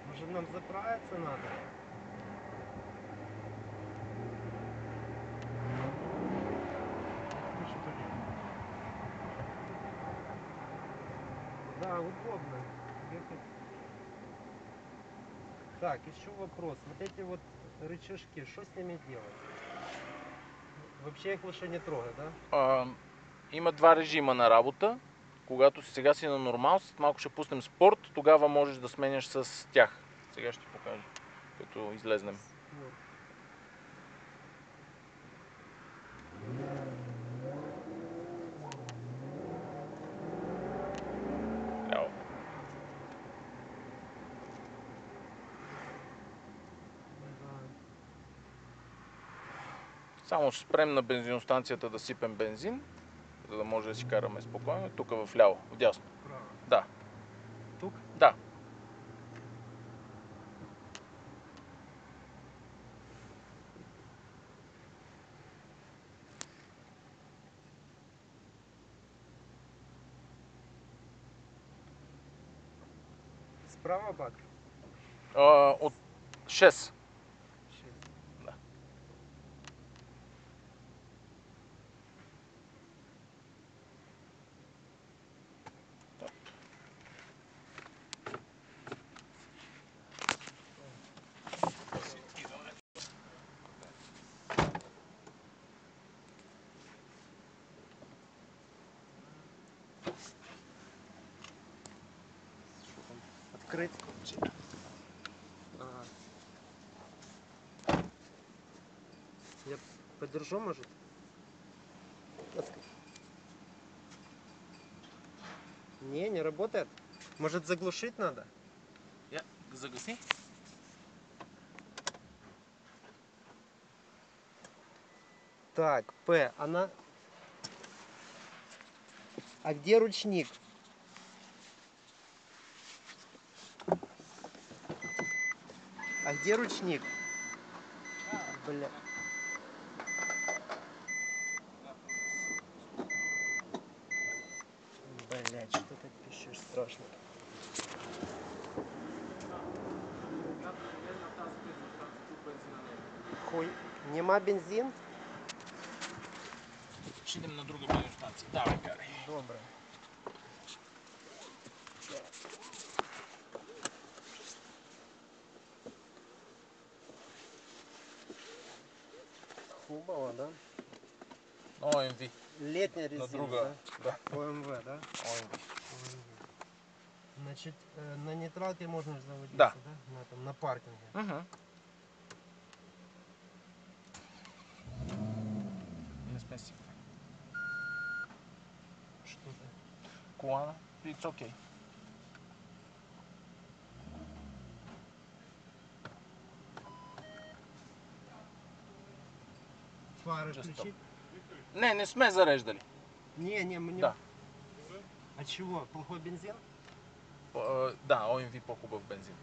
Может, нам заправиться надо? Да, удобно ехать. Так, еще вопрос. Вот эти вот рычажки, что с ними делать? Вообще их лучше не трогать, да? Има два режима на работа. Когато сега си на нормал, след малко ще пуснем спорт, тогава можеш да сменяш с тях. Сега ще ти покажа, като излезнем. Ляво. Само ще спрем на бензиностанцията да сипем бензин, за да може да си караме спокойно. Тук вляво, вдясно. Право. Да. Тук? Да. Справа бак? От 6. Да. Открыть? Ага. Я подержу, может? Не работает. Может, заглушить надо? Я загаси. Так, П, она... А где ручник? А где ручник? Бля. Блять, что ты пишешь страшно. Хуй. Нема бензин? Ще идем на друга бензиностанция. Давай, карай. Добре. Хубава, да? ОМВ. Летняя резина, На друга. да? ОМВ, да? ОМВ. Значит, на нейтралке можно же заводиться, Да. да? На паркинге. Угу. Не сме си. Что-то. Колана. It's okay. Фары Just включить? Не сме зареждали. Не, мне... Да. А чего? Плохой бензин? Да, ОМВ по-хубав бензин.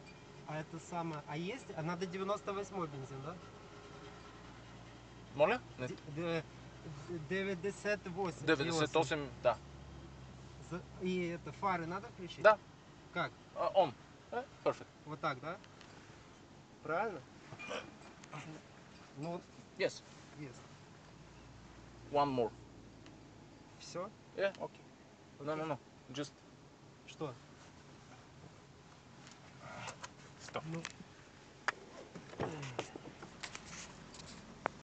А это самое... А есть? А надо 98-й бензин, да? Моля? Не. 98. 98, да. И это фары надо включить? Да. Как? Он. Perfect. Вот так, да? Правильно? Ну, Yes. есть. One more. Все? Yeah, okay. No. Just Что?